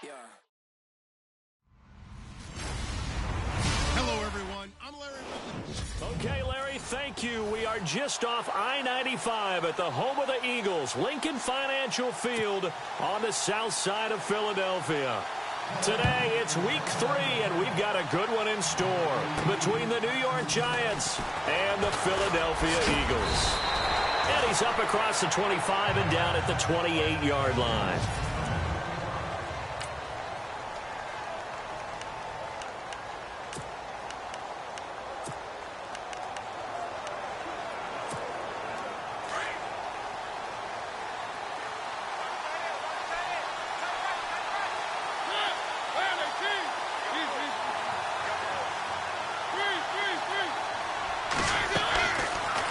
Yeah. Hello, everyone. I'm Larry. Okay, Larry, thank you. We are just off I-95 at the home of the Eagles, Lincoln Financial Field on the south side of Philadelphia. Today, it's week 3, and we've got a good one in store between the New York Giants and the Philadelphia Eagles. And he's up across the 25 and down at the 28-yard line.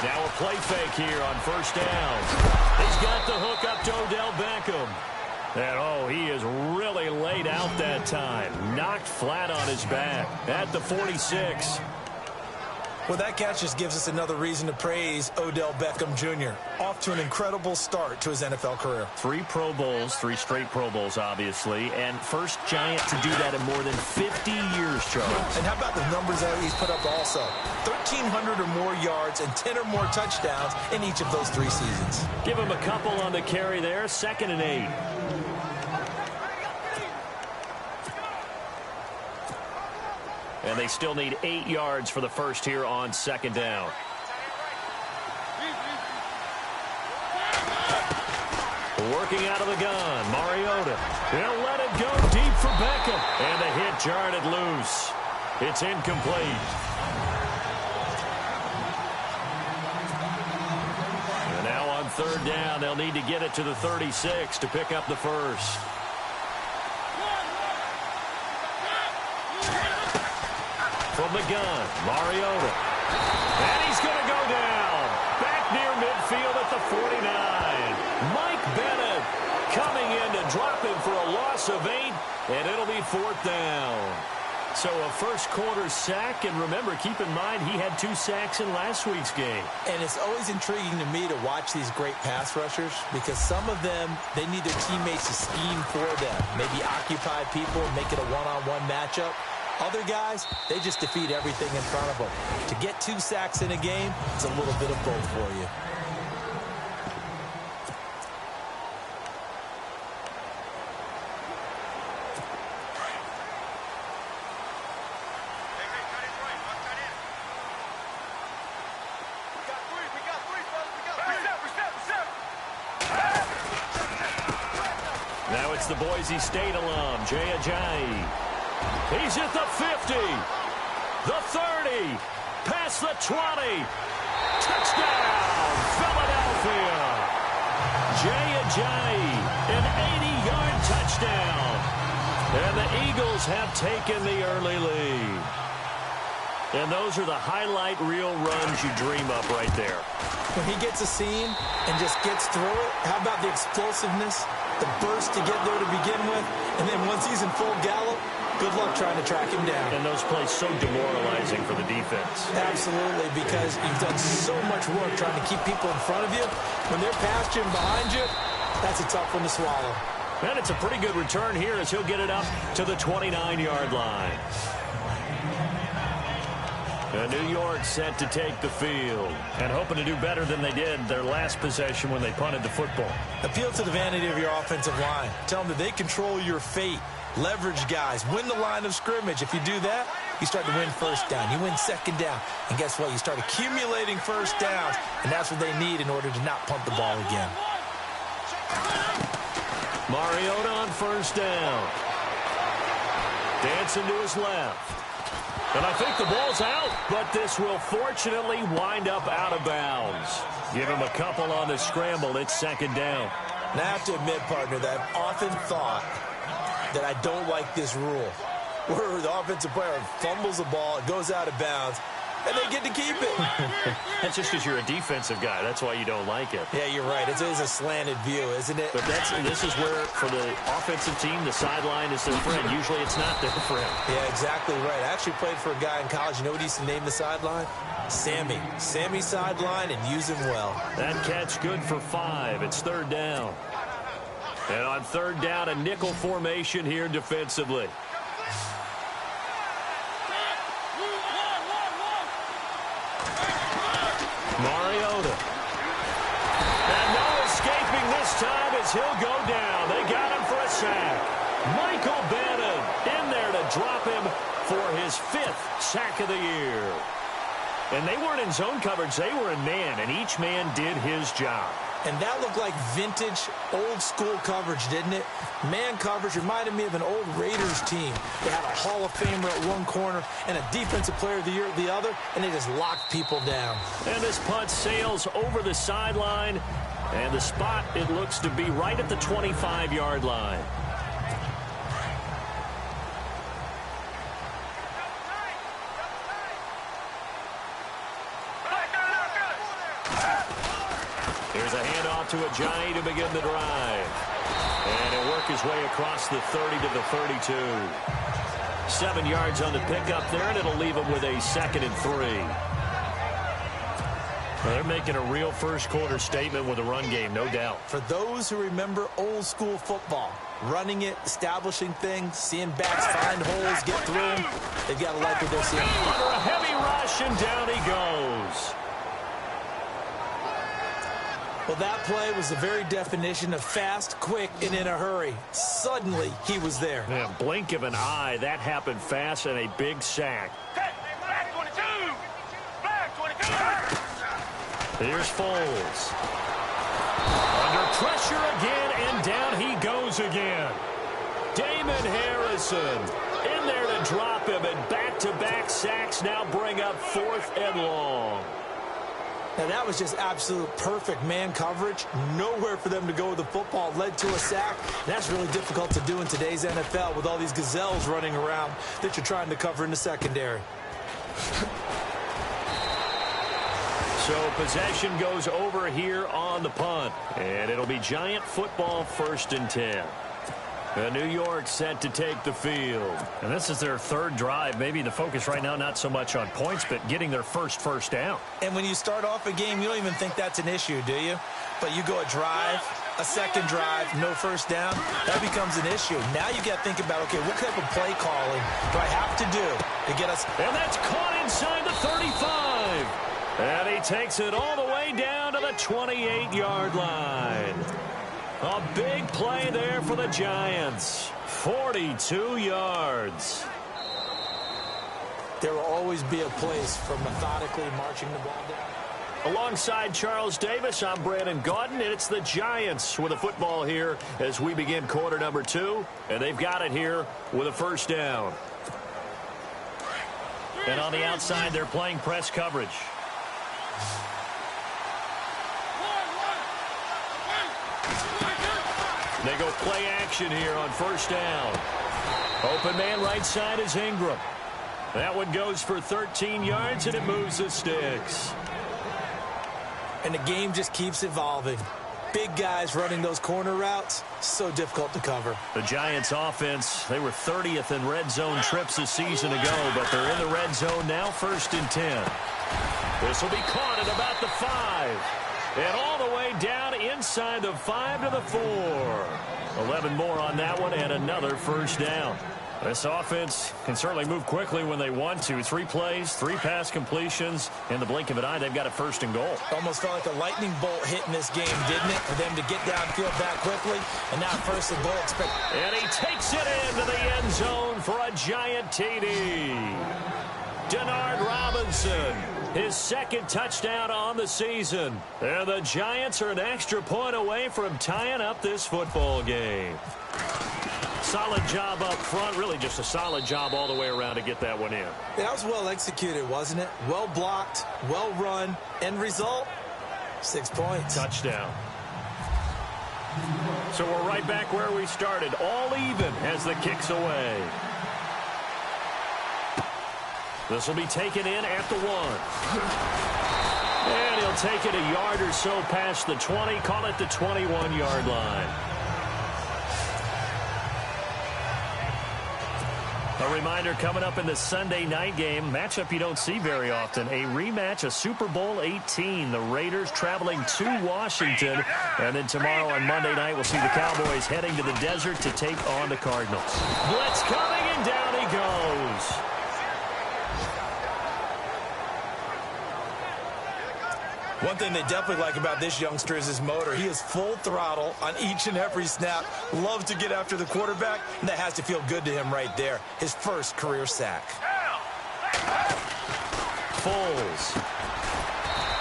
Now a play fake here on first down. He's got the hook up to Odell Beckham. And, he is really laid out that time. Knocked flat on his back at the 46. Well, that catch just gives us another reason to praise Odell Beckham Jr. Off to an incredible start to his NFL career. 3 Pro Bowls, 3 straight Pro Bowls, obviously, and first Giant to do that in more than 50 years, Charles. And how about the numbers that he's put up also? 1,300 or more yards and 10 or more touchdowns in each of those 3 seasons. Give him a couple on the carry there, 2nd and 8. And they still need 8 yards for the first here on 2nd down. Working out of the gun, Mariota. He'll let it go deep for Beckham. And the hit jarred it loose. It's incomplete. And now on 3rd down, they'll need to get it to the 36 to pick up the first. From the gun, Mariota. And he's going to go down. Back near midfield at the 49. Mike Bennett coming in to drop him for a loss of 8, and it'll be 4th down. So a first quarter sack, and remember, keep in mind he had 2 sacks in last week's game. And it's always intriguing to me to watch these great pass rushers because some of them, they need their teammates to scheme for them. Maybe occupy people, make it a one-on-one matchup. Other guys, they just defeat everything in front of them. To get 2 sacks in a game, it's a little bit of both for you. Now it's the Boise State alum, Jay Ajayi. He's at the 50, the 30, past the 20. Touchdown, Philadelphia. Jay Ajayi, an 80-yard touchdown. And the Eagles have taken the early lead. And those are the highlight reel runs you dream up right there. When he gets a seam and just gets through it, how about the explosiveness, the burst to get there to begin with, and then once he's in full gallop, good luck trying to track him down. And those plays so demoralizing for the defense. Absolutely, because you've done so much work trying to keep people in front of you. When they're past you and behind you, that's a tough one to swallow. And it's a pretty good return here as he'll get it up to the 29-yard line. New York set to take the field and hoping to do better than they did their last possession when they punted the football. Appeal to the vanity of your offensive line. Tell them that they control your fate. Leverage guys. Win the line of scrimmage. If you do that, you start to win first down. You win 2nd down. And guess what? You start accumulating first downs, and that's what they need in order to not punt the ball again. Mariota on first down. Dancing to his left. And I think the ball's out, but this will fortunately wind up out of bounds. Give him a couple on the scramble. It's 2nd down. And I have to admit, partner, that I've often thought that I don't like this rule, where the offensive player fumbles the ball, it goes out of bounds, and they get to keep it. That's just because you're a defensive guy. That's why you don't like it. Yeah, you're right. It is a slanted view, isn't it? But this is where, for the offensive team, the sideline is their friend. Usually it's not their friend. Yeah, exactly right. I actually played for a guy in college. You know what he used to name the sideline? Sammy. Sammy sideline, and use him well. That catch good for 5. It's 3rd down. And on third down, a nickel formation here defensively. Mariota. And no escaping this time as he'll go down. They got him for a sack. Michael Bannon in there to drop him for his 5th sack of the year. And they weren't in zone coverage. They were in man, and each man did his job. And that looked like vintage, old-school coverage, didn't it? Man coverage reminded me of an old Raiders team. They had a Hall of Famer at one corner and a Defensive Player of the Year at the other, and they just locked people down. And this punt sails over the sideline, and the spot, it looks to be right at the 25-yard line. Here's a handoff to Ajayi to begin the drive. And he'll work his way across the 30 to the 32. 7 yards on the pickup there, and it'll leave him with a 2nd and 3. Well, they're making a real first-quarter statement with a run game, no doubt. For those who remember old-school football, running it, establishing things, seeing backs find holes, get through them, they've got to like what they're seeing. Under a heavy rush, and down he goes. Well, that play was the very definition of fast, quick, and in a hurry. Suddenly, he was there. Yeah, blink of an eye. That happened fast and a big sack. Back 22! Back 22! Here's Foles. Under pressure again, and down he goes again. Damon Harrison in there to drop him, and back-to-back sacks now bring up 4th and long. Now, that was just absolute perfect man coverage. Nowhere for them to go with the football. Led to a sack. That's really difficult to do in today's NFL with all these gazelles running around that you're trying to cover in the secondary. So possession goes over here on the punt. And it'll be Giant football, 1st and 10. New York set to take the field. And this is their 3rd drive. Maybe the focus right now not so much on points, but getting their first down. And when you start off a game, you don't even think that's an issue, do you? But you go a drive, a 2nd drive, no first down, that becomes an issue. Now you got to think about, okay, what type of play calling do I have to do to get us? And that's caught inside the 35. And he takes it all the way down to the 28-yard line. A big play there for the Giants. 42 yards. There will always be a place for methodically marching the ball down. Alongside Charles Davis, I'm Brandon Gaudin, and it's the Giants with a football here as we begin quarter number 2. And they've got it here with a 1st down. And on the outside, they're playing press coverage. They go play action here on 1st down. Open man right side is Ingram. That one goes for 13 yards, and it moves the sticks. And the game just keeps evolving. Big guys running those corner routes, so difficult to cover. The Giants offense, they were 30th in red zone trips a season ago, but they're in the red zone now, 1st and 10. This will be caught at about the 5. And all the way down inside the 5 to the 4. 11 more on that one, and another 1st down. This offense can certainly move quickly when they want to. 3 plays, 3 pass completions. In the blink of an eye, they've got a 1st and goal. Almost felt like a lightning bolt hit in this game, didn't it? For them to get downfield that quickly, and now 1st and goal. And he takes it into the end zone for a Giant TD. Denard Robinson, his 2nd touchdown on the season. And the Giants are an extra point away from tying up this football game. Solid job up front, really just a solid job all the way around to get that one in. That was well executed, wasn't it? Well blocked, well run. End result, 6 points. Touchdown. So we're right back where we started, all even as the kick's away. This will be taken in at the 1. And he'll take it a yard or so past the 20, call it the 21-yard line. A reminder coming up in the Sunday night game, matchup you don't see very often, a rematch of Super Bowl 18. The Raiders traveling to Washington. And then tomorrow on Monday night, we'll see the Cowboys heading to the desert to take on the Cardinals. Blitz coming, and down he goes. One thing they definitely like about this youngster is his motor. He is full throttle on each and every snap. Loves to get after the quarterback, and that has to feel good to him right there. His first career sack. Foles.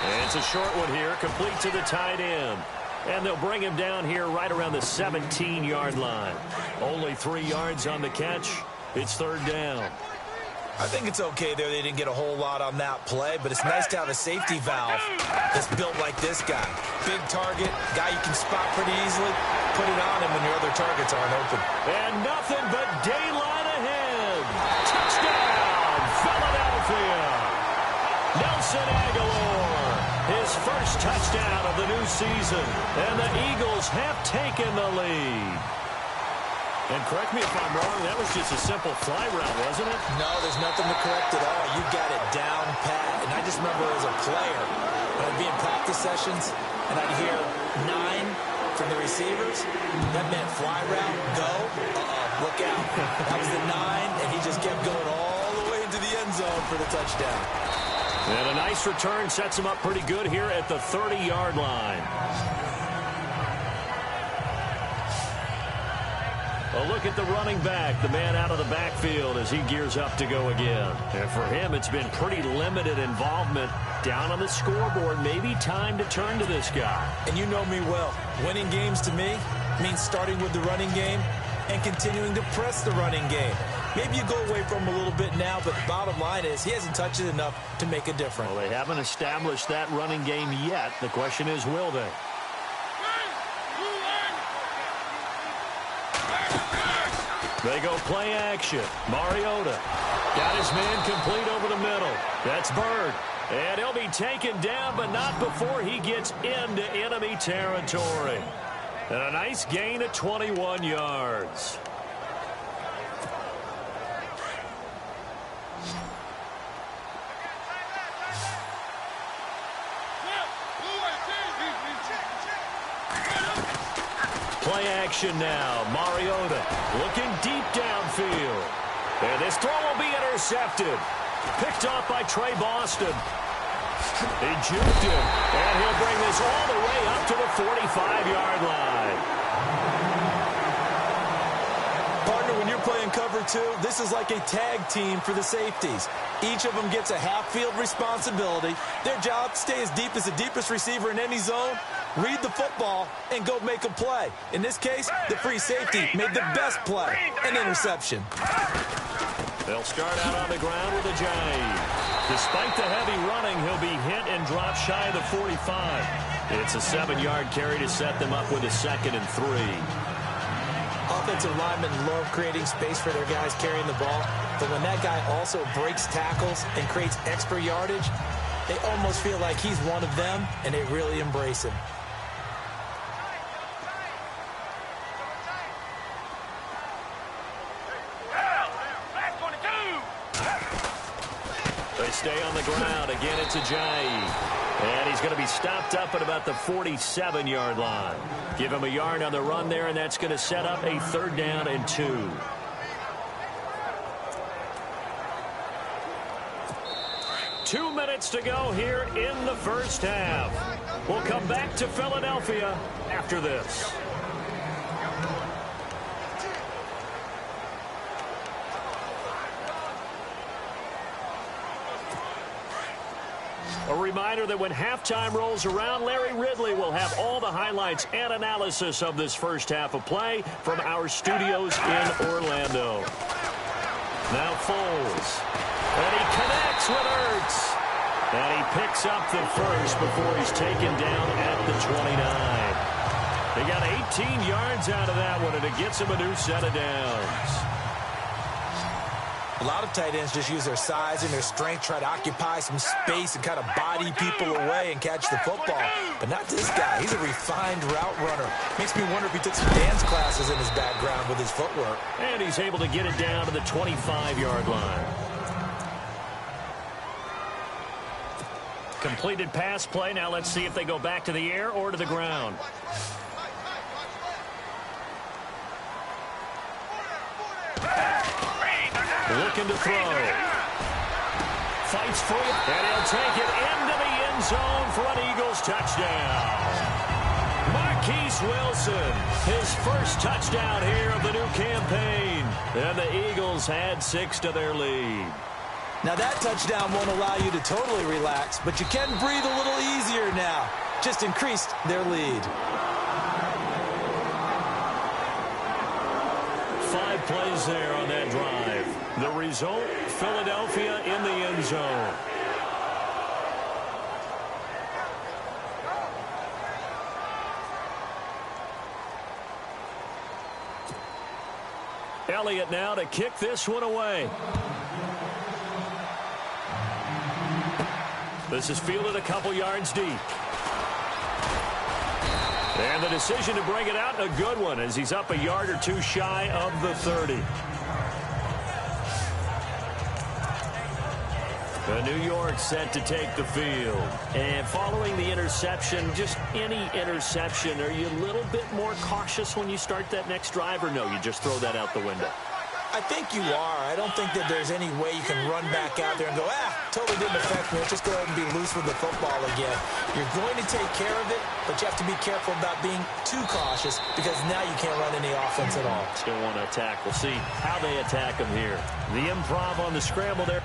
And it's a short one here, complete to the tight end. And they'll bring him down here right around the 17-yard line. Only 3 yards on the catch. It's third down. I think it's okay there. They didn't get a whole lot on that play, but it's nice to have a safety valve that's built like this guy. Big target, guy you can spot pretty easily. Put it on him when your other targets aren't open. And nothing but daylight ahead. Touchdown, Philadelphia. Nelson Aguilar, his first touchdown of the new season. And the Eagles have taken the lead. And correct me if I'm wrong, that was just a simple fly route, wasn't it? No, there's nothing to correct at all. You got it down pat. And I just remember as a player, when I'd be in practice sessions, and I'd hear 9 from the receivers, that meant fly route, go, look out. That was the 9, and he just kept going all the way into the end zone for the touchdown. And a nice return sets him up pretty good here at the 30-yard line. A look at the running back, the man out of the backfield as he gears up to go again. And for him, it's been pretty limited involvement down on the scoreboard. Maybe time to turn to this guy. And you know me well. Winning games to me means starting with the running game and continuing to press the running game. Maybe you go away from him a little bit now, but bottom line is he hasn't touched it enough to make a difference. Well, they haven't established that running game yet. The question is, will they? They go play action. Mariota got his man complete over the middle. That's Bird. And he'll be taken down, but not before he gets into enemy territory. And a nice gain of 21 yards. Play action now. Mariota looking deep downfield. And this throw will be intercepted. Picked off by Trey Boston. He juked him. And he'll bring this all the way up to the 45-yard line. Partner, when you're playing cover 2, this is like a tag team for the safeties. Each of them gets a half-field responsibility. Their job, stay as deep as the deepest receiver in any zone, read the football, and go make a play. In this case, the free safety made the best play, an interception. They'll start out on the ground with a jive. Despite the heavy running, he'll be hit and dropped shy of the 45. It's a 7-yard carry to set them up with a 2nd and 3. Offensive linemen love creating space for their guys carrying the ball, but when that guy also breaks tackles and creates extra yardage, they almost feel like he's one of them, and they really embrace him. They stay on the ground. Again, it's Ajayi. And he's going to be stopped up at about the 47-yard line. Give him a yard on the run there, and that's going to set up a 3rd down and 2. Two minutes to go here in the first half. We'll come back to Philadelphia after this. A reminder that when halftime rolls around, Larry Ridley will have all the highlights and analysis of this first half of play from our studios in Orlando. Now Foles. And he connects with Ertz. And he picks up the first before he's taken down at the 29. They got 18 yards out of that one, and it gets him a new set of downs. A lot of tight ends just use their size and their strength, try to occupy some space and kind of body people away and catch the football. But not this guy. He's a refined route runner. Makes me wonder if he took some dance classes in his background with his footwork. And he's able to get it down to the 25-yard line. Completed pass play. Now let's see if they go back to the air or to the ground. Looking to throw. Fights for it, and he'll take it into the end zone for an Eagles touchdown. Marquise Wilson, his first touchdown here of the new campaign. And the Eagles add 6 to their lead. Now that touchdown won't allow you to totally relax, but you can breathe a little easier now. Just increased their lead. 5 plays there on that drive. The result, Philadelphia in the end zone. Elliott now to kick this one away. This is fielded a couple yards deep. And the decision to bring it out, a good one, as he's up a yard or two shy of the 30. New York set to take the field. And following the interception, just any interception, are you a little bit more cautious when you start that next drive, or no, you just throw that out the window? I think you are. I don't think that there's any way you can run back out there and go, totally didn't affect me. Let's just go ahead and be loose with the football again. You're going to take care of it, but you have to be careful about being too cautious because now you can't run any offense at all. Still want to attack. We'll see how they attack them here. The improv on the scramble there.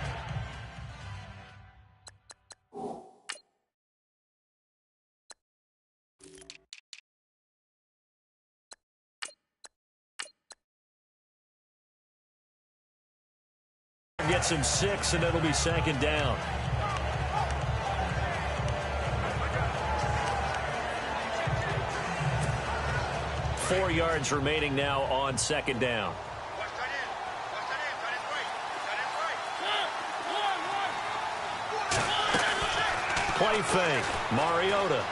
Gets him 6, and it'll be second down. Four yards remaining now on second down. Play fake. Mariota.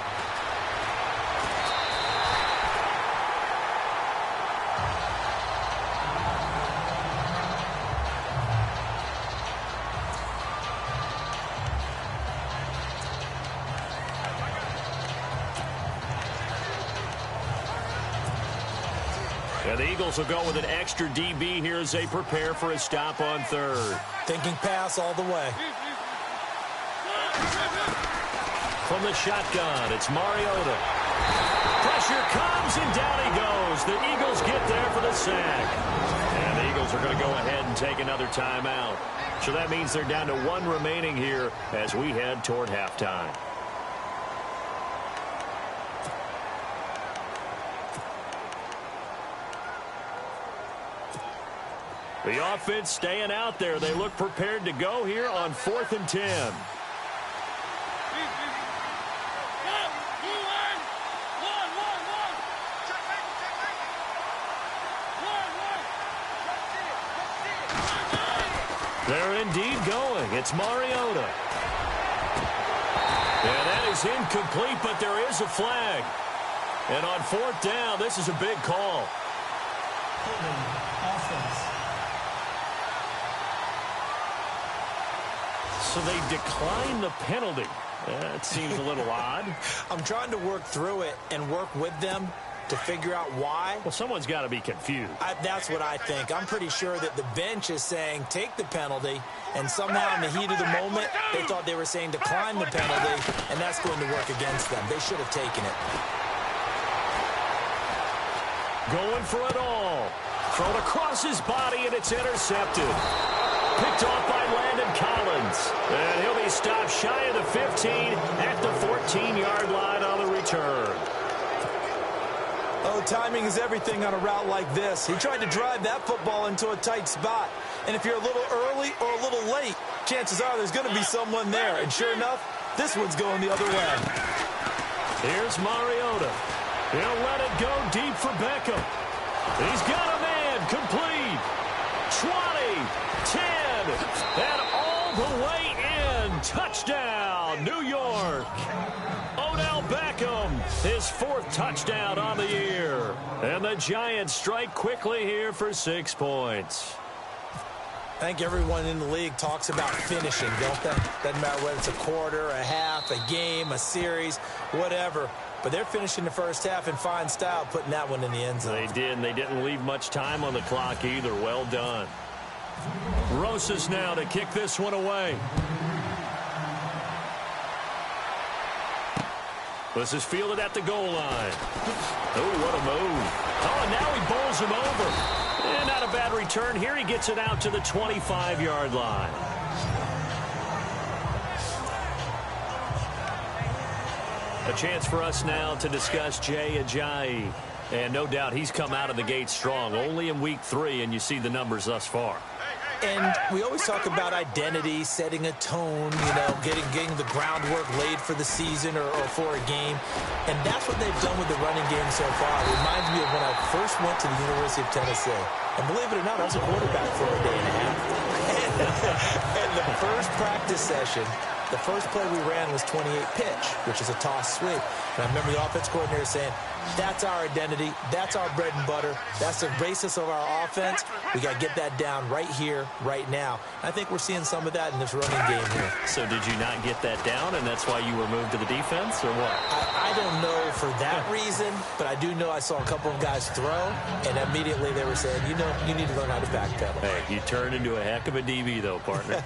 And the Eagles will go with an extra DB here as they prepare for a stop on third. Thinking pass all the way. From the shotgun, it's Mariota. Pressure comes, and down he goes. The Eagles get there for the sack. And the Eagles are going to go ahead and take another timeout. So that means they're down to 1 remaining here as we head toward halftime. The offense staying out there. They look prepared to go here on 4th and 10. They're indeed going. It's Mariota. And that is incomplete, but there is a flag. And on 4th down, this is a big call. So they decline the penalty. That seems a little odd. I'm trying to work through it and work with them to figure out why. Well, someone's got to be confused. That's what I think. I'm pretty sure that the bench is saying take the penalty, and somehow in the heat of the moment, they thought they were saying decline the penalty, and that's going to work against them. They should have taken it. Going for it all. Thrown across his body, and it's intercepted. Picked off by Landon Collins. And he'll be stopped shy of the 15 at the 14-yard line on the return. Oh, timing is everything on a route like this. He tried to drive that football into a tight spot. And if you're a little early or a little late, chances are there's going to be someone there. And sure enough, this one's going the other way. Here's Mariota. He'll let it go deep for Beckham. He's got a man complete. 20, 10, and all the way in. Touchdown, New York. Odell Beckham, his 4th touchdown on the year. And the Giants strike quickly here for 6 points. I think everyone in the league talks about finishing, don't they? Doesn't matter whether it's a quarter, a half, a game, a series, whatever. But they're finishing the first half in fine style, putting that one in the end zone. They did, and they didn't leave much time on the clock either. Well done. Rosas now to kick this one away. This is fielded at the goal line. Oh, what a move. Oh, and now he bowls him over. And not a bad return. Here he gets it out to the 25-yard line. A chance for us now to discuss Jay Ajayi. And no doubt he's come out of the gate strong. Only in week 3, and you see the numbers thus far. And we always talk about identity, setting a tone, you know, getting the groundwork laid for the season or for a game. And that's what they've done with the running game so far. It reminds me of when I first went to the University of Tennessee. And believe it or not, I was a quarterback for a day and a half. And the first practice session, the first play we ran was 28 pitch, which is a toss sweep. And I remember the offense coordinator saying, that's our identity. That's our bread and butter. That's the basis of our offense. We got to get that down right here, right now. I think we're seeing some of that in this running game here. So did you not get that down, and that's why you were moved to the defense, or what? I don't know for that reason, but I do know I saw a couple of guys throw, and immediately they were saying, you know, you need to learn how to backpedal. Hey, you turned into a heck of a DB, though, partner.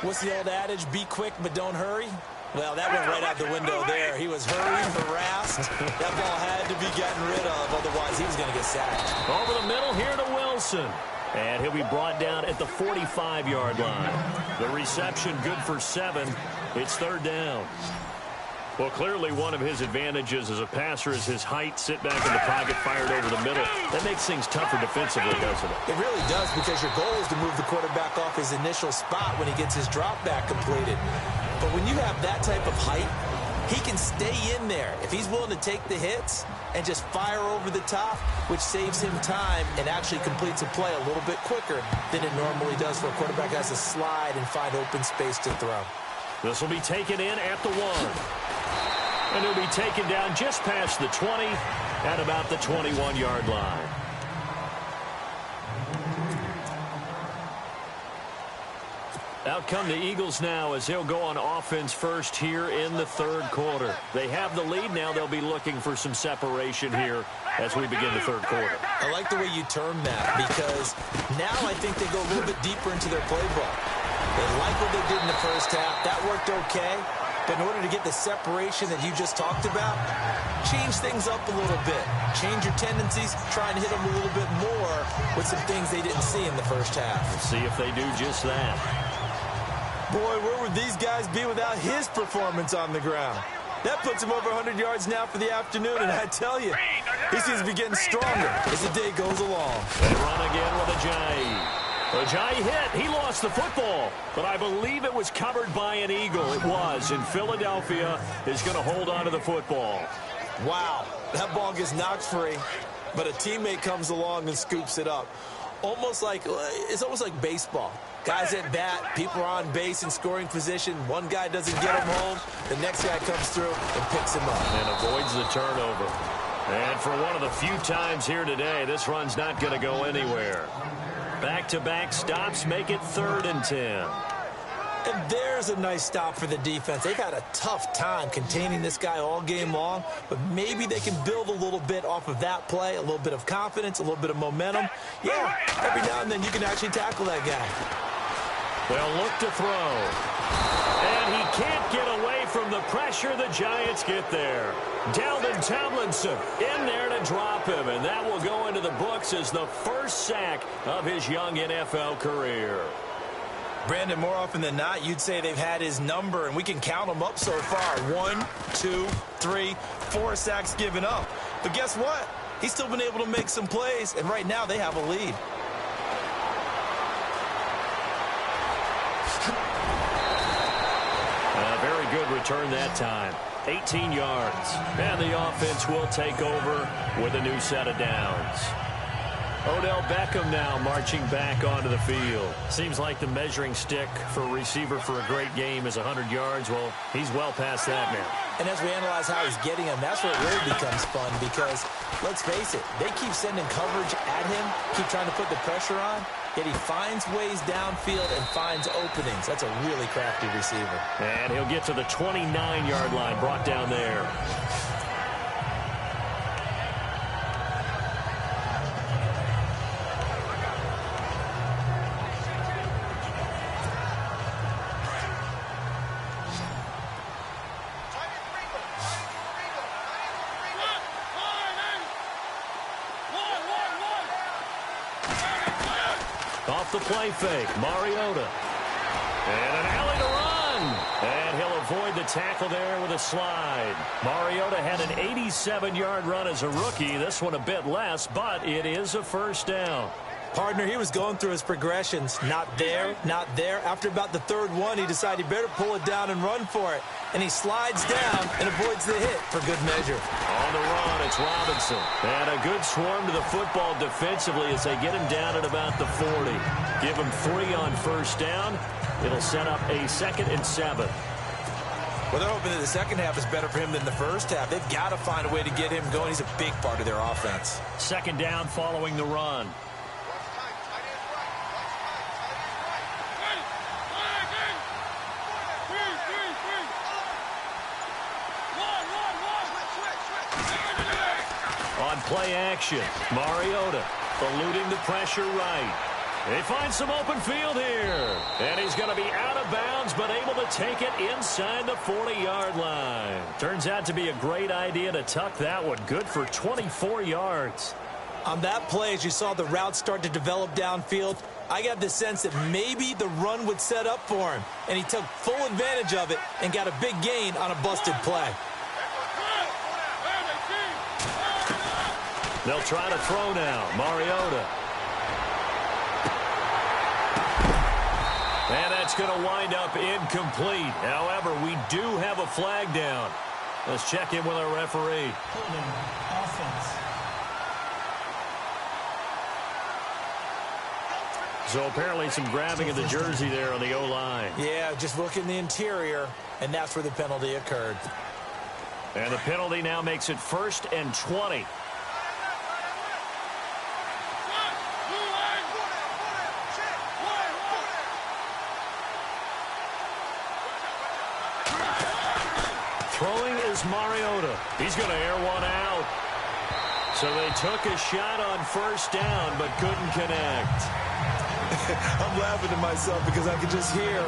What's the old adage? Be quick, but don't hurry. Well, that went right out the window there. He was hurried, harassed. That ball had to be gotten rid of, otherwise he was going to get sacked. Over the middle here to Wilson. And he'll be brought down at the 45-yard line. The reception good for 7. It's 3rd down. Well, clearly one of his advantages as a passer is his height. Sit back in the pocket, fired over the middle. That makes things tougher defensively, doesn't it? It really does, because your goal is to move the quarterback off his initial spot when he gets his drop back completed. But when you have that type of height, he can stay in there. If he's willing to take the hits and just fire over the top, which saves him time and actually completes a play a little bit quicker than it normally does for a quarterback who has to slide and find open space to throw. This will be taken in at the 1. And he'll be taken down just past the 20 at about the 21-yard line. Out come the Eagles now as they'll go on offense first here in the 3rd quarter. They have the lead now. They'll be looking for some separation here as we begin the 3rd quarter. I like the way you term that, because now I think they go a little bit deeper into their playbook. They like what they did in the first half. That worked okay. But in order to get the separation that you just talked about, change things up a little bit. Change your tendencies, try and hit them a little bit more with some things they didn't see in the first half. We'll see if they do just that. Boy, where would these guys be without his performance on the ground? That puts him over 100 yards now for the afternoon, and I tell you, he seems to be getting stronger as the day goes along. They run again with Ajayi. Ajayi hit. He lost the football, but I believe it was covered by an Eagle. It was, and Philadelphia is going to hold on to the football. Wow, that ball gets knocked free, but a teammate comes along and scoops it up. It's almost like baseball. Guys at bat, people are on base in scoring position. One guy doesn't get him home. The next guy comes through and picks him up. And avoids the turnover. And for one of the few times here today, this run's not going to go anywhere. Back-to-back stops make it 3rd and 10. And there's a nice stop for the defense. They've had a tough time containing this guy all game long, but maybe they can build a little bit off of that play, a little bit of confidence, a little bit of momentum. Yeah, every now and then you can actually tackle that guy. They'll look to throw. And he can't get away from the pressure. The Giants get there. Dalvin Tomlinson in there to drop him, and that will go into the books as the first sack of his young NFL career. Brandon, more often than not, you'd say they've had his number, and we can count them up so far. 1, 2, 3, 4 sacks given up. But guess what? He's still been able to make some plays, and right now they have a lead. A very good return that time. 18 yards. And the offense will take over with a new set of downs. Odell Beckham now marching back onto the field. Seems like the measuring stick for a receiver for a great game is 100 yards. Well, he's well past that now. And as we analyze how he's getting them, that's where it really becomes fun because, let's face it, they keep sending coverage at him, keep trying to put the pressure on, yet he finds ways downfield and finds openings. That's a really crafty receiver. And he'll get to the 29-yard line, brought down there. Off the play fake, Mariota. And an alley to run. And he'll avoid the tackle there with a slide. Mariota had an 87-yard run as a rookie. This one a bit less, but it is a first down. Partner, he was going through his progressions. Not there, not there. After about the third one, he decided he better pull it down and run for it. And he slides down and avoids the hit for good measure. On the run, it's Robinson. And a good swarm to the football defensively as they get him down at about the 40. Give him 3 on first down. It'll set up a 2nd and 7. Well, they're hoping that the second half is better for him than the first half. They've got to find a way to get him going. He's a big part of their offense. 2nd down following the run. On play action, Mariota eluding the pressure right. They find some open field here. And he's going to be out of bounds, but able to take it inside the 40-yard line. Turns out to be a great idea to tuck that one. Good for 24 yards. On that play, as you saw the route start to develop downfield, I got the sense that maybe the run would set up for him. And he took full advantage of it and got a big gain on a busted play. They'll try to throw now. Mariota. And that's going to wind up incomplete. However, we do have a flag down. Let's check in with our referee. Holding offense. So apparently some grabbing of the jersey there on the O-line. Yeah, just look in the interior, and that's where the penalty occurred. And the penalty now makes it 1st and 20. Throwing is Mariota. He's going to air one out. So they took a shot on first down, but couldn't connect. I'm laughing to myself because I could just hear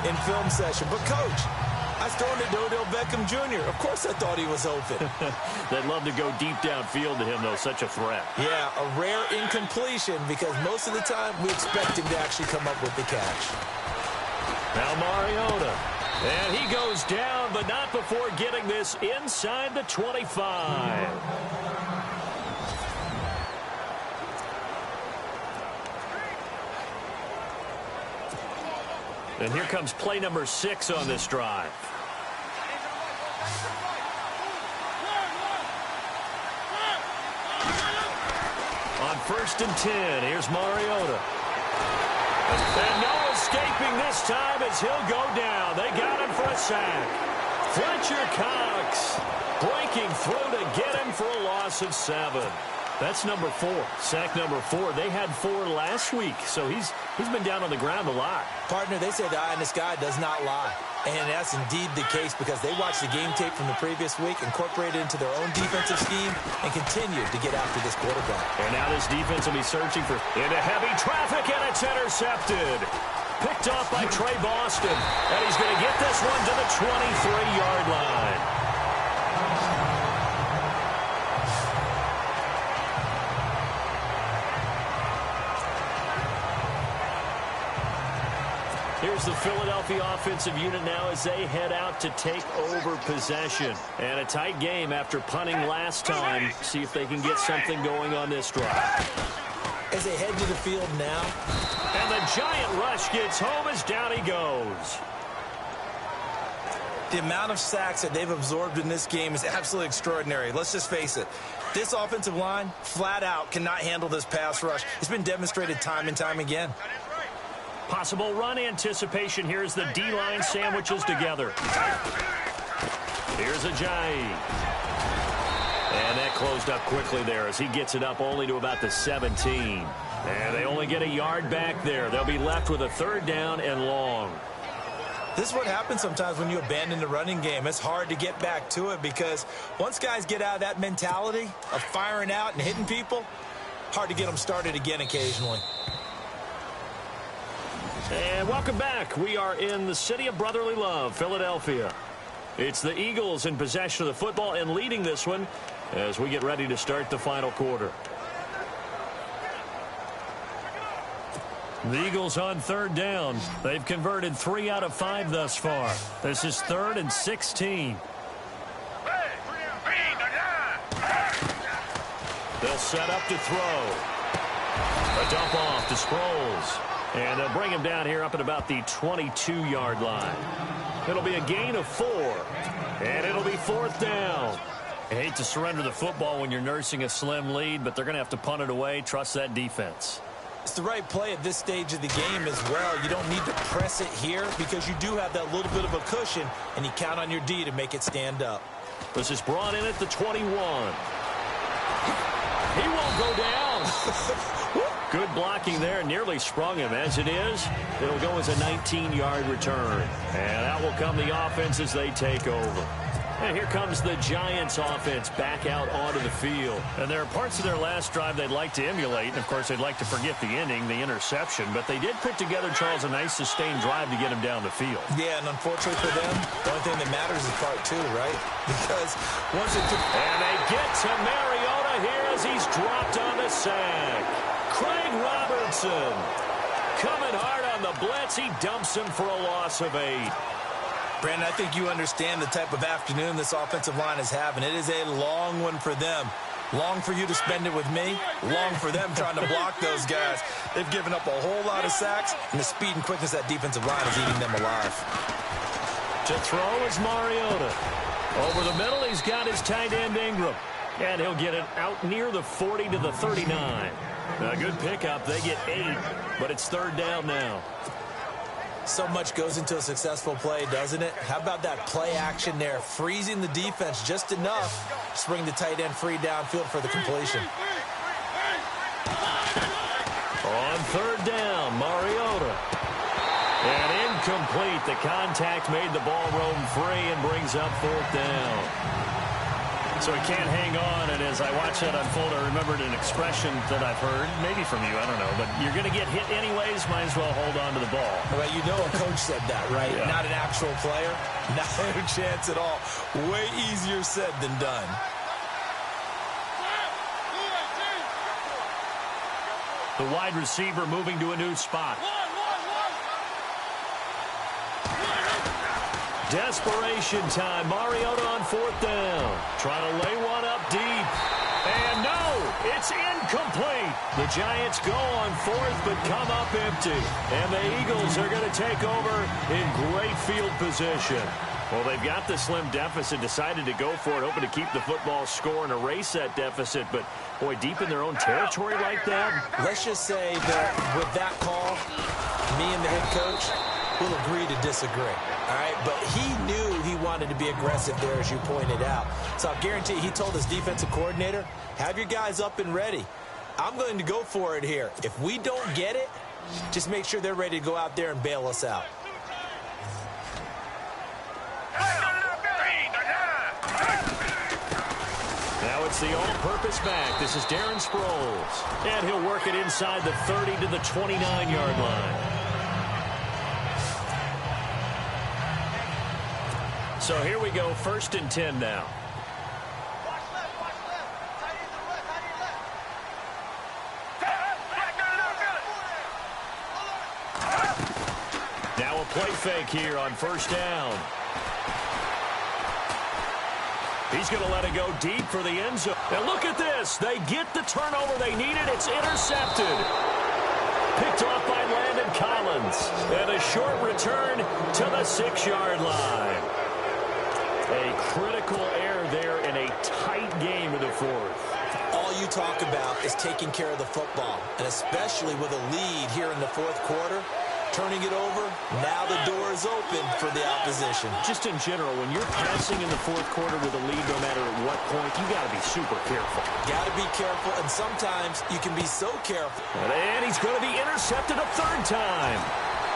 in film session. But, Coach, I was throwing it to Odell Beckham Jr. Of course I thought he was open. They'd love to go deep downfield to him, though. Such a threat. Yeah, a rare incompletion because most of the time we expect him to actually come up with the catch. Now Mariota. And he goes down, but not before getting this inside the 25. And here comes play number 6 on this drive. On 1st and 10, here's Mariota. And no escaping this time as he'll go down. They got him for a sack. Fletcher Cox breaking through to get him for a loss of 7. That's number 4. Sack number 4. They had 4 last week, so he's been down on the ground a lot. Partner, they say the eye in the sky does not lie. And that's indeed the case because they watched the game tape from the previous week, incorporated it into their own defensive scheme, and continued to get after this quarterback. And now this defense will be searching for into heavy traffic, and it's intercepted. Picked off by Trey Boston. And he's going to get this one to the 23-yard line. Here's the Philadelphia offensive unit now as they head out to take over possession. And a tight game after punting last time. See if they can get something going on this drive. As they head to the field now. And the giant rush gets home as down he goes. The amount of sacks that they've absorbed in this game is absolutely extraordinary. Let's just face it. This offensive line, flat out, cannot handle this pass rush. It's been demonstrated time and time again. Possible run anticipation here as the D-line sandwiches together. Here's Ajayi. And that closed up quickly there as he gets it up only to about the 17. And they only get a yard back there. They'll be left with a 3rd down and long. This is what happens sometimes when you abandon the running game. It's hard to get back to it because once guys get out of that mentality of firing out and hitting people, hard to get them started again occasionally. And welcome back. We are in the city of brotherly love, Philadelphia. It's the Eagles in possession of the football and leading this one as we get ready to start the final quarter. The Eagles on 3rd down. They've converted 3 out of 5 thus far. This is 3rd and 16. They'll set up to throw. A dump off to Sproles. And they'll bring him down here up at about the 22-yard line. It'll be a gain of 4. And it'll be 4th down. I hate to surrender the football when you're nursing a slim lead, but they're going to have to punt it away. Trust that defense. It's the right play at this stage of the game as well. You don't need to press it here because you do have that little bit of a cushion, and you count on your D to make it stand up. This is brought in at the 21. He won't go down. Good blocking there. Nearly sprung him. As it is, it'll go as a 19-yard return. And out will come the offense as they take over. And here comes the Giants offense back out onto the field. And there are parts of their last drive they'd like to emulate. And, of course, they'd like to forget the inning, the interception. But they did put together, Charles, a nice sustained drive to get him down the field. Yeah, and unfortunately for them, the only thing that matters is part 2, right? Because once it... And they get to Mariota here as he's dropped on the sack. Craig Robertson coming hard on the blitz. He dumps him for a loss of 8. Brandon, I think you understand the type of afternoon this offensive line is having. It is a long one for them. Long for you to spend it with me. Long for them trying to block those guys. They've given up a whole lot of sacks, and the speed and quickness of that defensive line is eating them alive. To throw is Mariota. Over the middle, he's got his tight end Ingram. And he'll get it out near the 40 to the 39. A good pickup. They get 8, but it's 3rd down now. So much goes into a successful play, doesn't it? How about that play action there? Freezing the defense just enough to bring the tight end free downfield for the completion. On 3rd down, Mariota. And incomplete. The contact made the ball roam free and brings up 4th down. So he can't hang on, and as I watch that unfold, I remembered an expression that I've heard, maybe from you, I don't know, but you're going to get hit anyways, might as well hold on to the ball. Well, you know a coach said that, right? Yeah. Not an actual player. Not a chance at all. Way easier said than done. The wide receiver moving to a new spot. Desperation time. Mariota on 4th down. Trying to lay one up deep. And no, it's incomplete. The Giants go on 4th but come up empty. And the Eagles are going to take over in great field position. Well, they've got the slim deficit, decided to go for it, hoping to keep the football score and erase that deficit. But, boy, deep in their own territory like that. Let's just say that with that call, me and the head coach will agree to disagree. All right, but he knew he wanted to be aggressive there, as you pointed out. So I guarantee he told his defensive coordinator, have your guys up and ready. I'm going to go for it here. If we don't get it, just make sure they're ready to go out there and bail us out. Now it's the all-purpose back. This is Darren Sproles. And he'll work it inside the 30 to the 29-yard line. So here we go, 1st and 10 now. Now a play fake here on 1st down. He's going to let it go deep for the end zone. And look at this. They get the turnover they needed. It's intercepted. Picked off by Landon Collins. And a short return to the 6-yard line. A critical error there in a tight game in the fourth. All you talk about is taking care of the football, and especially with a lead here in the fourth quarter, turning it over, now the door is open for the opposition. Just in general, when you're passing in the fourth quarter with a lead, no matter at what point, you got to be super careful. Got to be careful, and sometimes you can be so careful. And he's going to be intercepted a third time.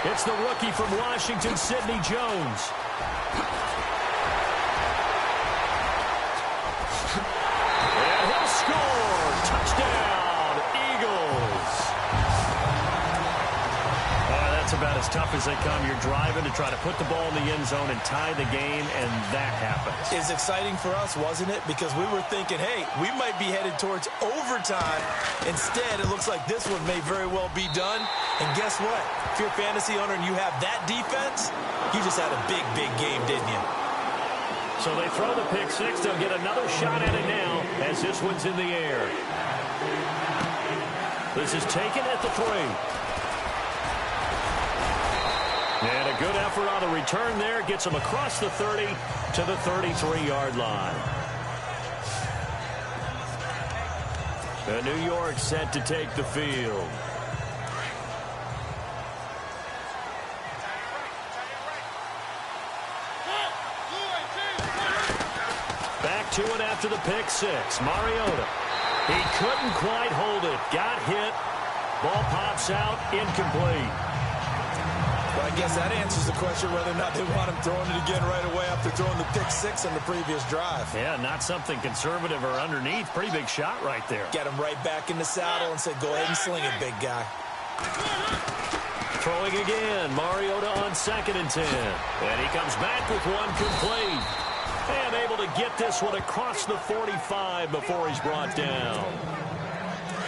It's the rookie from Washington, Sidney Jones. And he'll score. Touchdown, Eagles. That's about as tough as they come. You're driving to try to put the ball in the end zone and tie the game, and that happens. It's exciting for us, wasn't it? Because we were thinking, hey, we might be headed towards overtime. Instead, it looks like this one may very well be done. And guess what? If you're a fantasy owner and you have that defense, you just had a big, big game, didn't you? So they throw the pick six. They'll get another shot at it now as this one's in the air. This is taken at the 3. And a good effort on the return there. Gets him across the 30 to the 33-yard line. And New York set to take the field. Back to it after the pick six. Mariota. He couldn't quite hold it. Got hit. Ball pops out. Incomplete. Well, I guess that answers the question whether or not they want him throwing it again right away after throwing the pick six on the previous drive. Yeah, not something conservative or underneath. Pretty big shot right there. Get him right back in the saddle and said, go ahead and sling it, big guy. Throwing again. Mariota on 2nd and 10. And he comes back with one complete. And able to get this one across the 45 before he's brought down.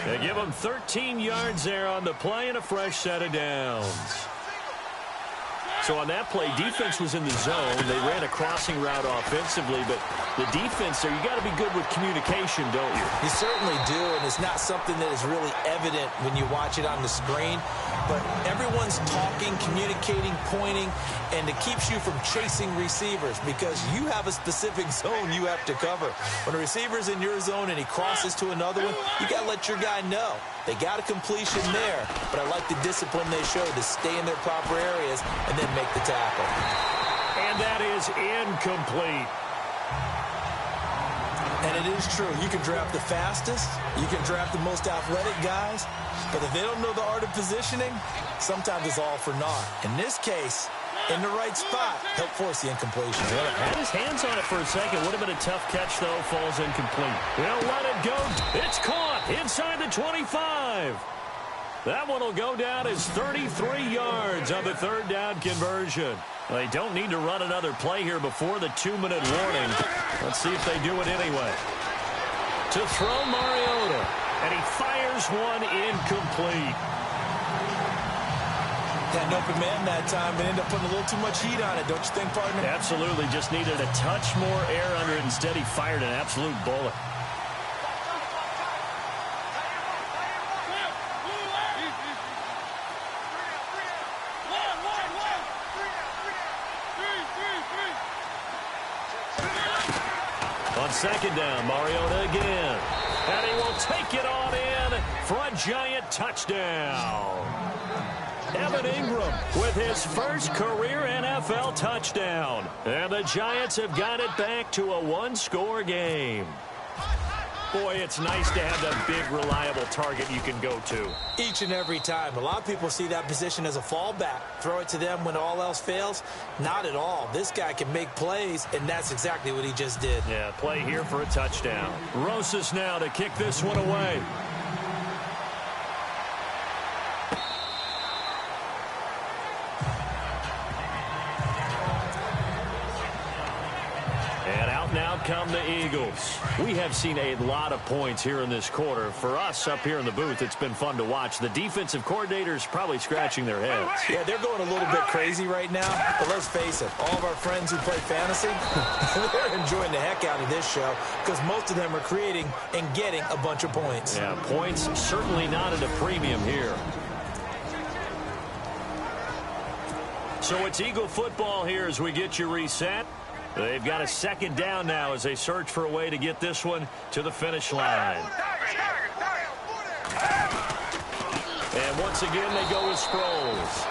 They give him 13 yards there on the play and a fresh set of downs. So on that play, defense was in the zone. They ran a crossing route offensively, but the defense there, you got to be good with communication, don't you? You certainly do, and it's not something that is really evident when you watch it on the screen. But everyone's talking, communicating, pointing, and it keeps you from chasing receivers because you have a specific zone you have to cover. When a receiver's in your zone and he crosses to another one, you got to let your guy know. They got a completion there, but I like the discipline they show to stay in their proper areas and then make the tackle. And that is incomplete. And it is true. You can draft the fastest. You can draft the most athletic guys. But if they don't know the art of positioning, sometimes it's all for naught. In this case, in the right spot, he'll force the incompletion. Well, had his hands on it for a second. Would have been a tough catch, though. Falls incomplete. They'll let it go. It's caught inside the 25. That one will go down as 33 yards on the third down conversion. They don't need to run another play here before the 2-minute warning. Let's see if they do it anyway. To throw Mariota, and he fires one incomplete. Had an open man that time, but ended up putting a little too much heat on it, don't you think, partner? Absolutely. Just needed a touch more air under it. Instead, he fired an absolute bullet. On 2nd down, Mariota again. And he will take it on in for a giant touchdown. Evan Ingram with his first career NFL touchdown. And the Giants have got it back to a one-score game. Boy, it's nice to have that big, reliable target you can go to. Each and every time. A lot of people see that position as a fallback. Throw it to them when all else fails. Not at all. This guy can make plays, and that's exactly what he just did. Yeah, play here for a touchdown. Rosas now to kick this one away. Now come the Eagles. We have seen a lot of points here in this quarter. For us up here in the booth, it's been fun to watch. The defensive coordinators probably scratching their heads. Yeah, they're going a little bit crazy right now. But let's face it, all of our friends who play fantasy, they're enjoying the heck out of this show because most of them are creating and getting a bunch of points. Yeah, points certainly not at a premium here. So it's Eagle football here as we get you reset. They've got a second down now as they search for a way to get this one to the finish line. And once again, they go with Sproles.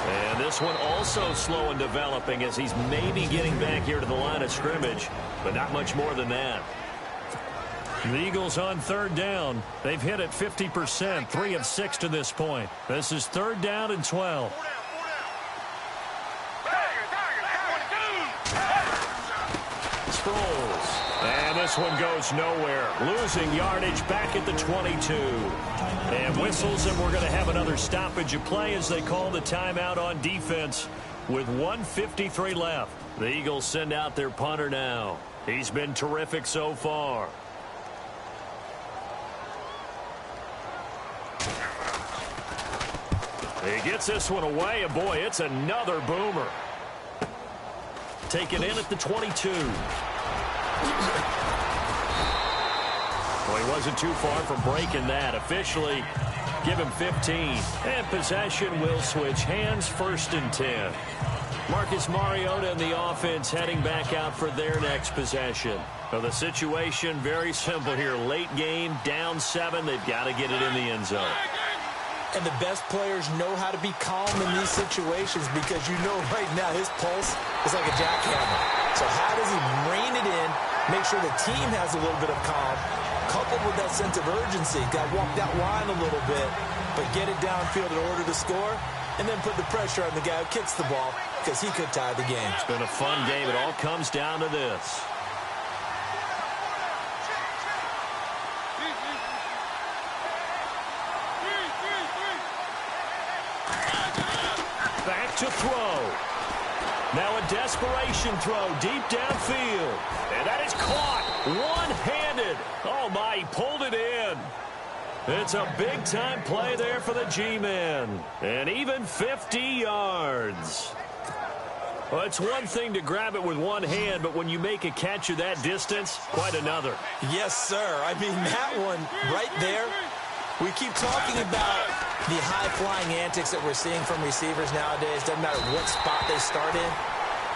And this one also slow in developing as he's maybe getting back here to the line of scrimmage, but not much more than that. The Eagles on third down. They've hit it 50%, 3 of 6 to this point. This is third down and 12. Sproles. And this one goes nowhere. Losing yardage back at the 22. And whistles, and we're going to have another stoppage of play as they call the timeout on defense with 1:53 left. The Eagles send out their punter now. He's been terrific so far. He gets this one away, and boy, it's another boomer. Taken in at the 22. Well, he wasn't too far from breaking that. Officially, give him 15. And possession will switch hands, 1st and 10. Marcus Mariota and the offense heading back out for their next possession. Well, the situation very simple here. Late game, down 7. They've got to get it in the end zone. And the best players know how to be calm in these situations because you know right now his pulse is like a jackhammer. So how does he rein it in, make sure the team has a little bit of calm, coupled with that sense of urgency. Got to walk that line a little bit, but get it downfield in order to score, and then put the pressure on the guy who kicks the ball because he could tie the game. It's been a fun game. It all comes down to this. Back to throw. Now a desperation throw deep downfield. And that is caught one-handed. Oh, my, he pulled it in. It's a big-time play there for the G-Men. And even 50 yards. Well, it's one thing to grab it with one hand, but when you make a catch of that distance, quite another. Yes, sir. I mean, that one right there, we keep talking about the high-flying antics that we're seeing from receivers nowadays. Doesn't matter what spot they start in.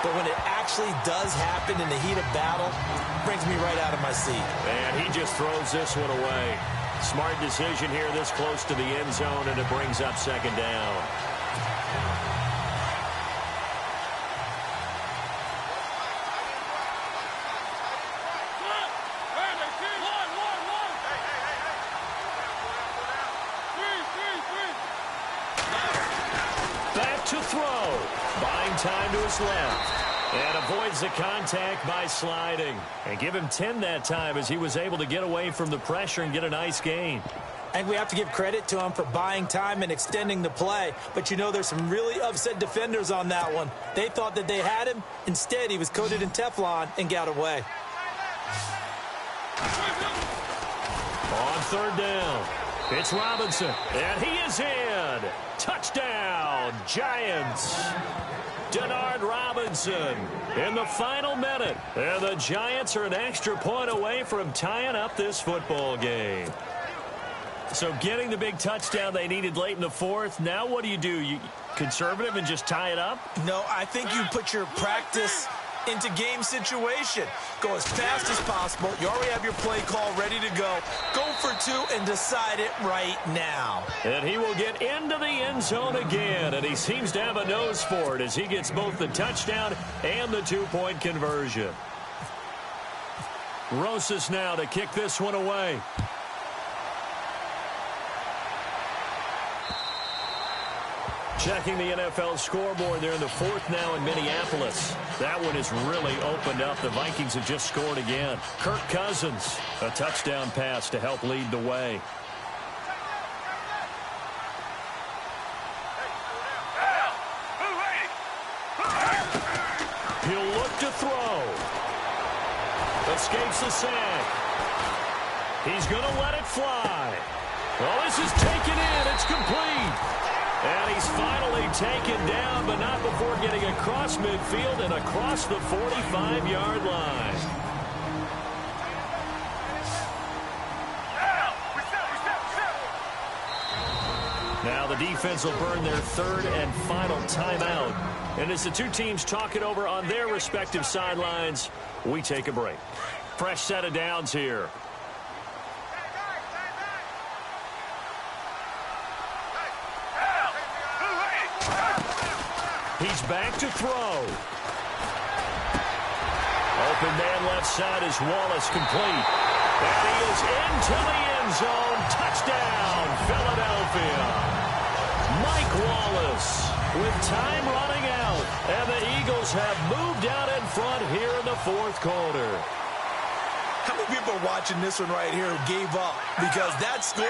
But when it actually does happen in the heat of battle, it brings me right out of my seat. And he just throws this one away. Smart decision here this close to the end zone, and it brings up second down. Back to throw. Buying time to his left. And avoids the contact by sliding. And give him 10 that time as he was able to get away from the pressure and get a nice gain. I think we have to give credit to him for buying time and extending the play. But you know there's some really upset defenders on that one. They thought that they had him. Instead, he was coated in Teflon and got away. On third down, it's Robinson. And he is in. Touchdown, Giants. Denard Robinson in the final minute. And the Giants are an extra point away from tying up this football game. So getting the big touchdown they needed late in the fourth. Now what do? You conservative and just tie it up? No, I think you put your practice into game situation. Go as fast as possible. You already have your play call ready to go. Go for 2 and decide it right now. And he will get into the end zone again, and he seems to have a nose for it as he gets both the touchdown and the 2-point conversion. Rosas now to kick this one away. Checking the NFL scoreboard there in the fourth now in Minneapolis. That one has really opened up. The Vikings have just scored again. Kirk Cousins, a touchdown pass to help lead the way. He'll look to throw. Escapes the sack. He's going to let it fly. Well, this is taken in. It's complete. And he's finally taken down, but not before getting across midfield and across the 45-yard line. Now the defense will burn their third and final timeout. And as the two teams talk it over on their respective sidelines, we take a break. Fresh set of downs here. He's back to throw. Open man left side is Wallace, complete. And he is into the end zone. Touchdown, Philadelphia. Mike Wallace with time running out. And the Eagles have moved out in front here in the fourth quarter. How many people are watching this one right here who gave up? Because that score,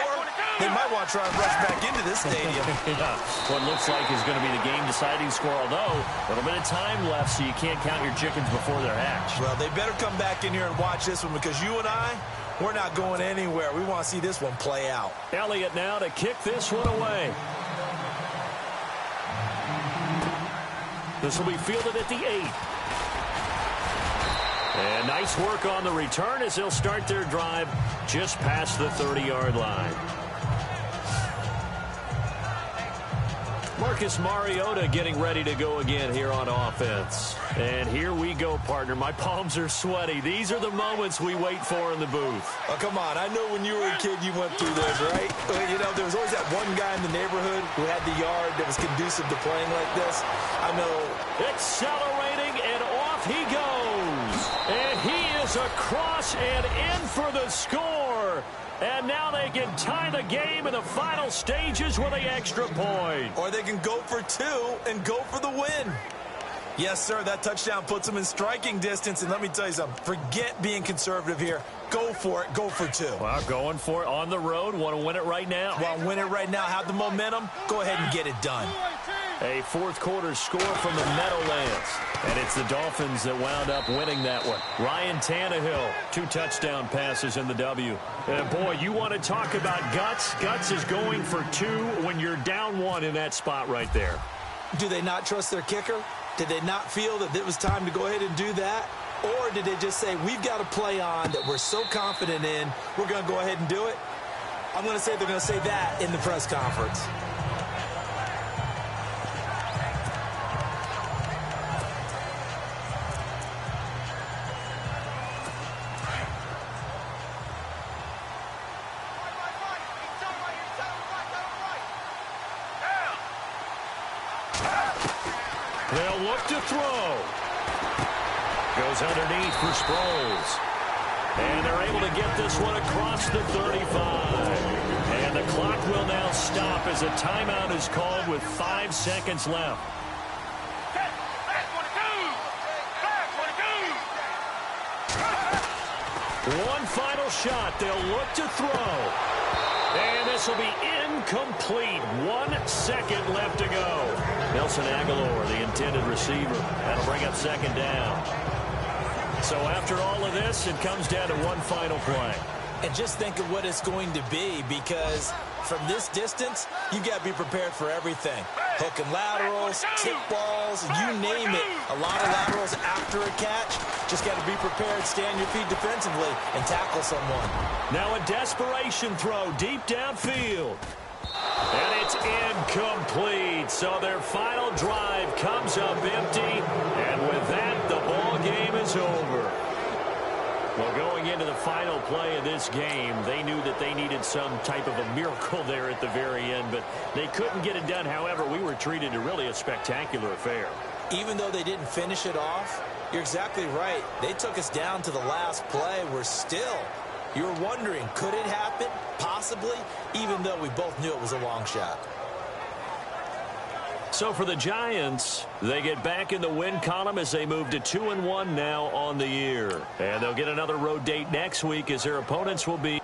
they might want to try and rush back into this stadium. Yeah, what looks like is going to be the game-deciding score, although a little bit of time left, so you can't count your chickens before they're hatched. Well, they better come back in here and watch this one, because you and I, we're not going anywhere. We want to see this one play out. Elliott now to kick this one away. This will be fielded at the 8. And nice work on the return as they'll start their drive just past the 30-yard line. Marcus Mariota getting ready to go again here on offense. And here we go, partner. My palms are sweaty. These are the moments we wait for in the booth. Oh, come on. I know when you were a kid you went through this, right? You know, there was always that one guy in the neighborhood who had the yard that was conducive to playing like this. I know. Accelerating, and off he goes. And he is across and in for the score. And now they can tie the game in the final stages with an extra point. Or they can go for 2 and go for the win. Yes, sir, that touchdown puts them in striking distance. And let me tell you something, forget being conservative here. Go for it, go for 2. Well, going for it on the road. Want to win it right now. Want to win it right now, have the momentum, go ahead and get it done. A fourth quarter score from the Meadowlands. And it's the Dolphins that wound up winning that one. Ryan Tannehill, 2 touchdown passes in the W. And boy, you want to talk about guts. Guts is going for 2 when you're down 1 in that spot right there. Do they not trust their kicker? Did they not feel that it was time to go ahead and do that? Or did they just say, we've got a play on that we're so confident in, we're going to go ahead and do it? I'm going to say they're going to say that in the press conference. They'll look to throw. Goes underneath for Sproles. And they're able to get this one across the 35. And the clock will now stop as a timeout is called with 5 seconds left. One final shot. They'll look to throw. And this will be incomplete. 1 second left to go. Nelson Aguilar, the intended receiver. That'll bring up second down. So after all of this, it comes down to one final play. And just think of what it's going to be, because from this distance, you've got to be prepared for everything. Hook and laterals, tip balls, you name it. A lot of laterals after a catch. Just got to be prepared, stand your feet defensively, and tackle someone. Now a desperation throw deep downfield. And it's incomplete. So their final drive comes up empty. And with that, the ball game is over. Well, going into the final play of this game, they knew that they needed some type of a miracle there at the very end, but they couldn't get it done. However, we were treated to really a spectacular affair. Even though they didn't finish it off, you're exactly right. They took us down to the last play. We're still, you were wondering, could it happen? Possibly, even though we both knew it was a long shot. So for the Giants, they get back in the win column as they move to 2-1 now on the year. And they'll get another road date next week as their opponents will be